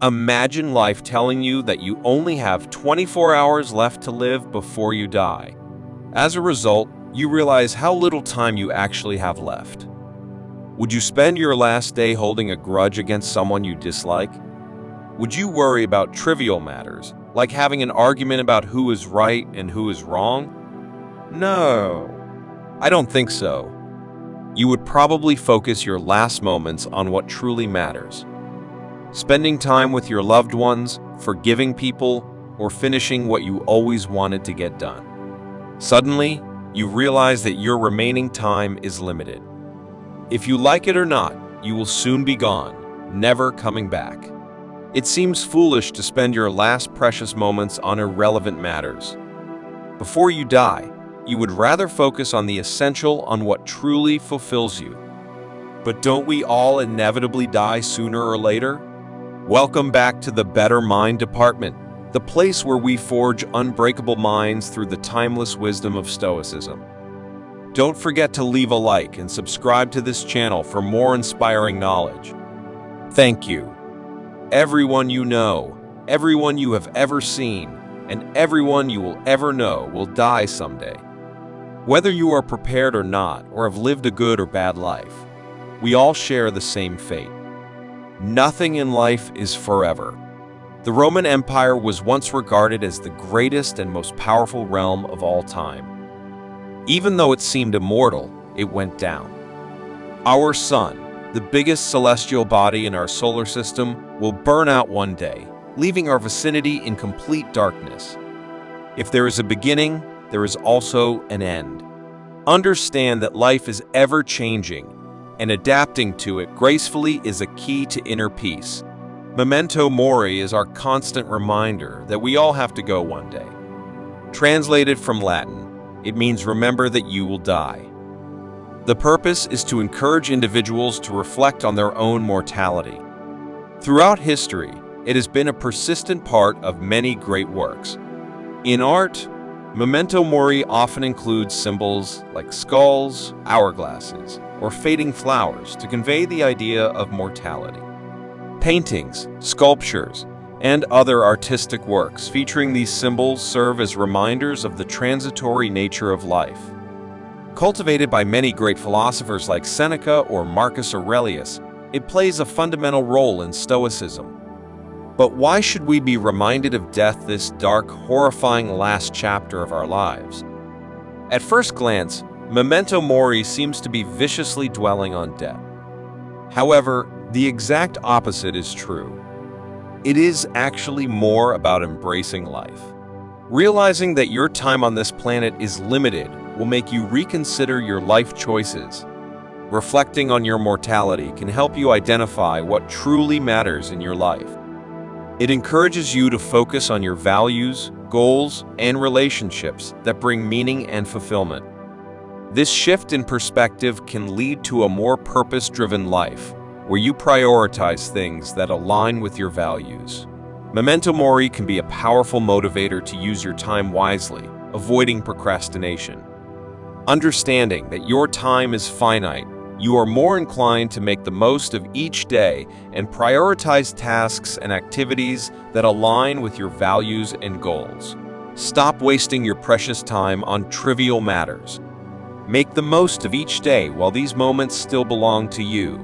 Imagine life telling you that you only have 24 hours left to live before you die. As a result, you realize how little time you actually have left. Would you spend your last day holding a grudge against someone you dislike? Would you worry about trivial matters, like having an argument about who is right and who is wrong? No, I don't think so. You would probably focus your last moments on what truly matters. Spending time with your loved ones, forgiving people, or finishing what you always wanted to get done. Suddenly, you realize that your remaining time is limited. If you like it or not, you will soon be gone, never coming back. It seems foolish to spend your last precious moments on irrelevant matters. Before you die, you would rather focus on the essential, on what truly fulfills you. But don't we all inevitably die sooner or later? Welcome back to the Better Mind Department, the place where we forge unbreakable minds through the timeless wisdom of Stoicism. Don't forget to leave a like and subscribe to this channel for more inspiring knowledge. Thank you. Everyone you know, everyone you have ever seen, and everyone you will ever know will die someday. Whether you are prepared or not, or have lived a good or bad life, we all share the same fate. Nothing in life is forever. The Roman Empire was once regarded as the greatest and most powerful realm of all time. Even though it seemed immortal, it went down. Our sun, the biggest celestial body in our solar system, will burn out one day, leaving our vicinity in complete darkness. If there is a beginning, there is also an end. Understand that life is ever-changing, and adapting to it gracefully is a key to inner peace. Memento Mori is our constant reminder that we all have to go one day. Translated from Latin, it means remember that you will die. The purpose is to encourage individuals to reflect on their own mortality. Throughout history, it has been a persistent part of many great works. In art, Memento Mori often includes symbols like skulls, hourglasses, or fading flowers to convey the idea of mortality. Paintings, sculptures, and other artistic works featuring these symbols serve as reminders of the transitory nature of life. Cultivated by many great philosophers like Seneca or Marcus Aurelius, it plays a fundamental role in Stoicism. But why should we be reminded of death, this dark, horrifying last chapter of our lives? At first glance, Memento Mori seems to be viciously dwelling on death. However, the exact opposite is true. It is actually more about embracing life. Realizing that your time on this planet is limited will make you reconsider your life choices. Reflecting on your mortality can help you identify what truly matters in your life. It encourages you to focus on your values, goals, and relationships that bring meaning and fulfillment. This shift in perspective can lead to a more purpose-driven life, where you prioritize things that align with your values. Memento Mori can be a powerful motivator to use your time wisely, avoiding procrastination. Understanding that your time is finite, you are more inclined to make the most of each day and prioritize tasks and activities that align with your values and goals. Stop wasting your precious time on trivial matters. Make the most of each day while these moments still belong to you.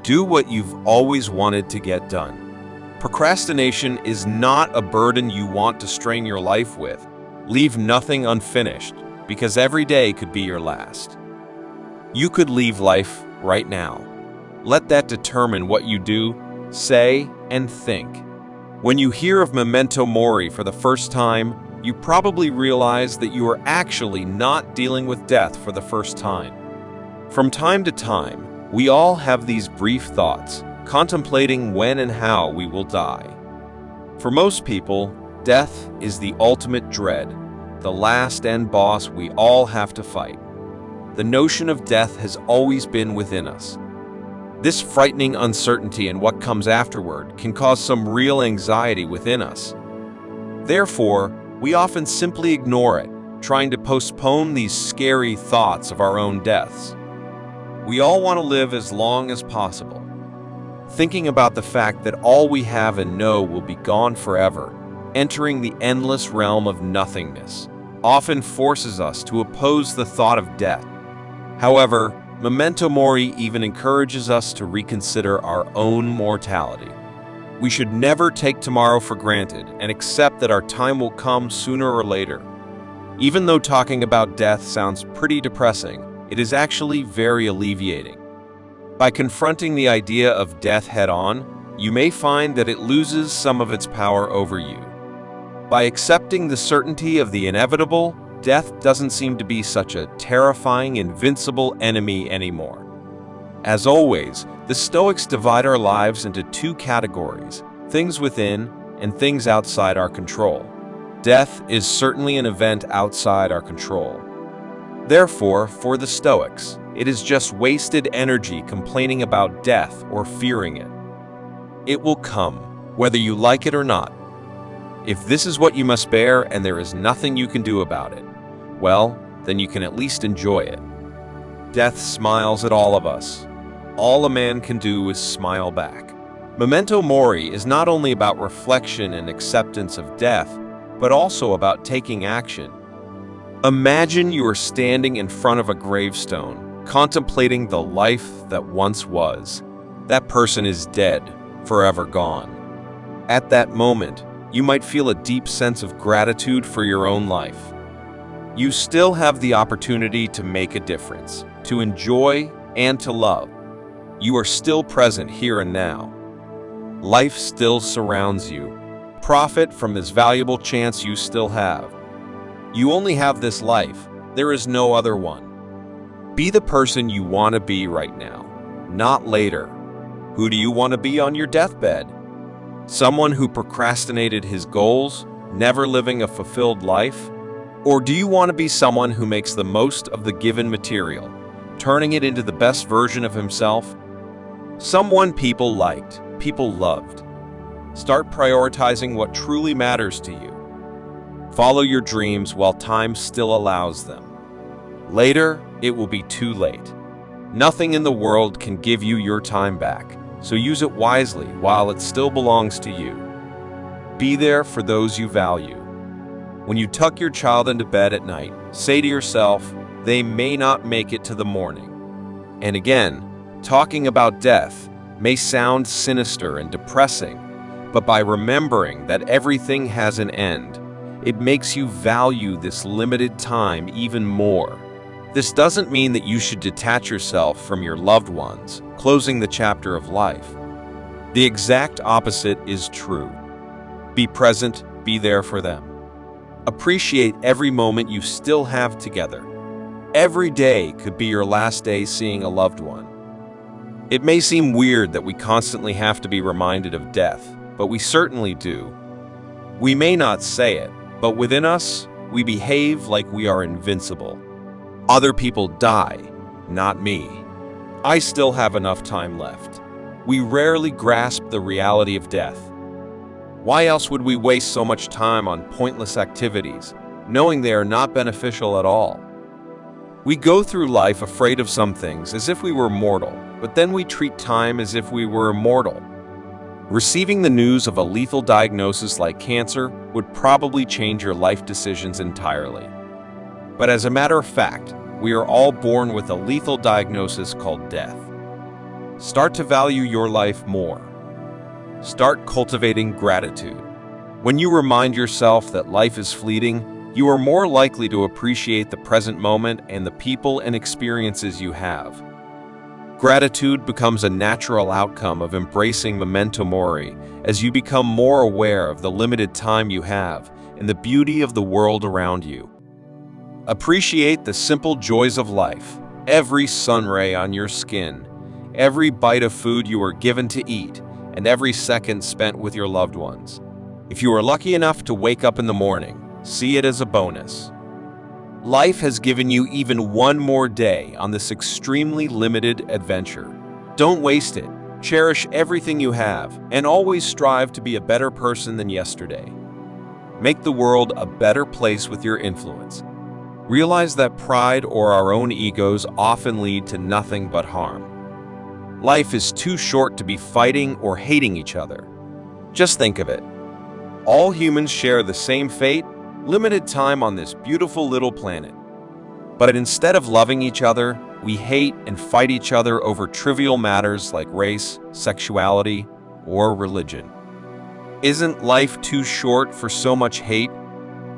Do what you've always wanted to get done. Procrastination is not a burden you want to strain your life with. Leave nothing unfinished, because every day could be your last. You could leave life right now. Let that determine what you do, say, and think. When you hear of Memento Mori for the first time, you probably realize that you are actually not dealing with death for the first time. From time to time, we all have these brief thoughts, contemplating when and how we will die. For most people, death is the ultimate dread, the last end boss we all have to fight. The notion of death has always been within us. This frightening uncertainty and what comes afterward can cause some real anxiety within us. Therefore, we often simply ignore it, trying to postpone these scary thoughts of our own deaths. We all want to live as long as possible. thinking about the fact that all we have and know will be gone forever, entering the endless realm of nothingness, often forces us to oppose the thought of death. However, Memento Mori even encourages us to reconsider our own mortality. We should never take tomorrow for granted and accept that our time will come sooner or later. Even though talking about death sounds pretty depressing, it is actually very alleviating. By confronting the idea of death head-on, you may find that it loses some of its power over you. By accepting the certainty of the inevitable, death doesn't seem to be such a terrifying, invincible enemy anymore. As always, the Stoics divide our lives into two categories: things within and things outside our control. Death is certainly an event outside our control. Therefore, for the Stoics, it is just wasted energy complaining about death or fearing it. It will come, whether you like it or not. If this is what you must bear and there is nothing you can do about it, well, then you can at least enjoy it. Death smiles at all of us. All a man can do is smile back. Memento Mori is not only about reflection and acceptance of death, but also about taking action. Imagine you are standing in front of a gravestone, contemplating the life that once was. That person is dead, forever gone. At that moment, you might feel a deep sense of gratitude for your own life. You still have the opportunity to make a difference, to enjoy and to love. You are still present here and now. Life still surrounds you. Profit from this valuable chance you still have. You only have this life. There is no other one. Be the person you want to be right now, not later. Who do you want to be on your deathbed? Someone who procrastinated his goals, never living a fulfilled life? Or do you want to be someone who makes the most of the given material, turning it into the best version of himself? Someone people liked, people loved. Start prioritizing what truly matters to you. Follow your dreams while time still allows them. Later, it will be too late. Nothing in the world can give you your time back, so use it wisely while it still belongs to you. Be there for those you value. When you tuck your child into bed at night, say to yourself, they may not make it to the morning. And again, talking about death may sound sinister and depressing, but by remembering that everything has an end, it makes you value this limited time even more. This doesn't mean that you should detach yourself from your loved ones, closing the chapter of life. The exact opposite is true. Be present, be there for them. Appreciate every moment you still have together. Every day could be your last day seeing a loved one. It may seem weird that we constantly have to be reminded of death, but we certainly do. We may not say it, but within us, we behave like we are invincible. Other people die, not me. I still have enough time left. We rarely grasp the reality of death. Why else would we waste so much time on pointless activities, knowing they are not beneficial at all? We go through life afraid of some things as if we were mortal, but then we treat time as if we were immortal. Receiving the news of a lethal diagnosis like cancer would probably change your life decisions entirely. But as a matter of fact, we are all born with a lethal diagnosis called death. Start to value your life more. Start cultivating gratitude. When you remind yourself that life is fleeting, you are more likely to appreciate the present moment and the people and experiences you have. Gratitude becomes a natural outcome of embracing Memento Mori as you become more aware of the limited time you have and the beauty of the world around you. Appreciate the simple joys of life, every sun ray on your skin, every bite of food you are given to eat, and every second spent with your loved ones. If you are lucky enough to wake up in the morning, see it as a bonus. Life has given you even one more day on this extremely limited adventure. Don't waste it. Cherish everything you have, and always strive to be a better person than yesterday. Make the world a better place with your influence. Realize that pride or our own egos often lead to nothing but harm. Life is too short to be fighting or hating each other. Just think of it. All humans share the same fate, limited time on this beautiful little planet. But instead of loving each other, we hate and fight each other over trivial matters like race, sexuality, or religion. Isn't life too short for so much hate?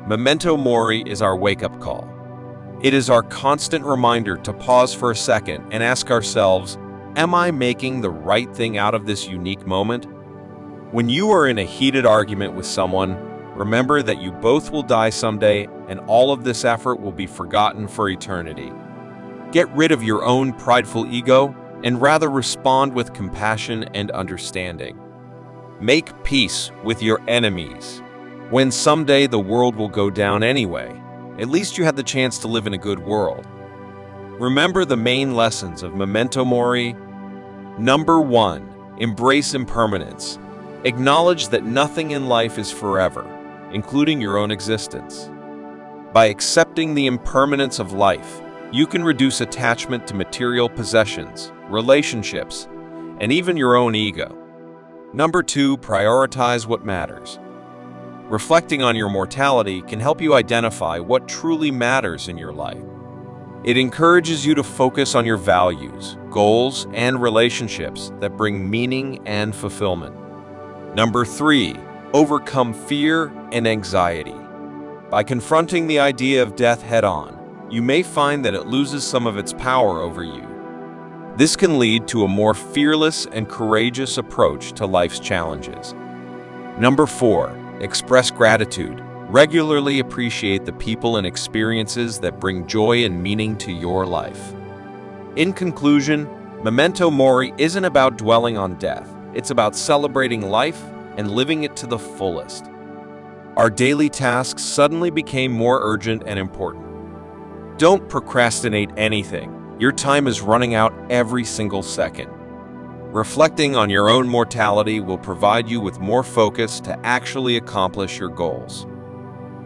Memento Mori is our wake-up call. It is our constant reminder to pause for a second and ask ourselves, am I making the right thing out of this unique moment? When you are in a heated argument with someone, remember that you both will die someday and all of this effort will be forgotten for eternity. Get rid of your own prideful ego and rather respond with compassion and understanding. Make peace with your enemies. When someday the world will go down anyway, at least you had the chance to live in a good world. Remember the main lessons of Memento Mori. Number 1, embrace impermanence. Acknowledge that nothing in life is forever, including your own existence. By accepting the impermanence of life, you can reduce attachment to material possessions, relationships, and even your own ego. Number 2, prioritize what matters. Reflecting on your mortality can help you identify what truly matters in your life. It encourages you to focus on your values, goals, and relationships that bring meaning and fulfillment. Number 3, overcome fear and anxiety. By confronting the idea of death head-on, you may find that it loses some of its power over you. This can lead to a more fearless and courageous approach to life's challenges. Number 4, express gratitude. Regularly appreciate the people and experiences that bring joy and meaning to your life. In conclusion, Memento Mori isn't about dwelling on death. It's about celebrating life and living it to the fullest. Our daily tasks suddenly became more urgent and important. Don't procrastinate anything. Your time is running out every single second. Reflecting on your own mortality will provide you with more focus to actually accomplish your goals.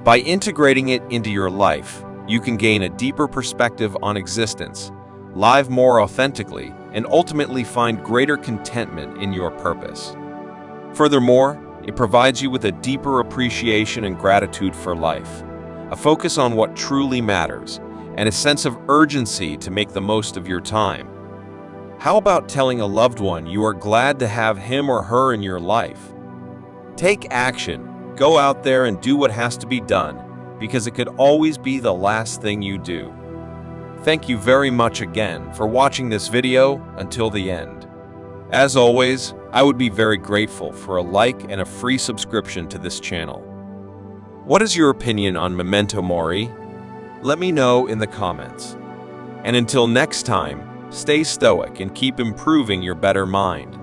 By integrating it into your life, you can gain a deeper perspective on existence, live more authentically, and ultimately find greater contentment in your purpose. Furthermore, it provides you with a deeper appreciation and gratitude for life, a focus on what truly matters, and a sense of urgency to make the most of your time. How about telling a loved one you are glad to have him or her in your life? Take action. Go out there and do what has to be done, because it could always be the last thing you do. Thank you very much again for watching this video until the end. As always, I would be very grateful for a like and a free subscription to this channel. What is your opinion on Memento Mori? Let me know in the comments. And until next time, stay stoic and keep improving your better mind.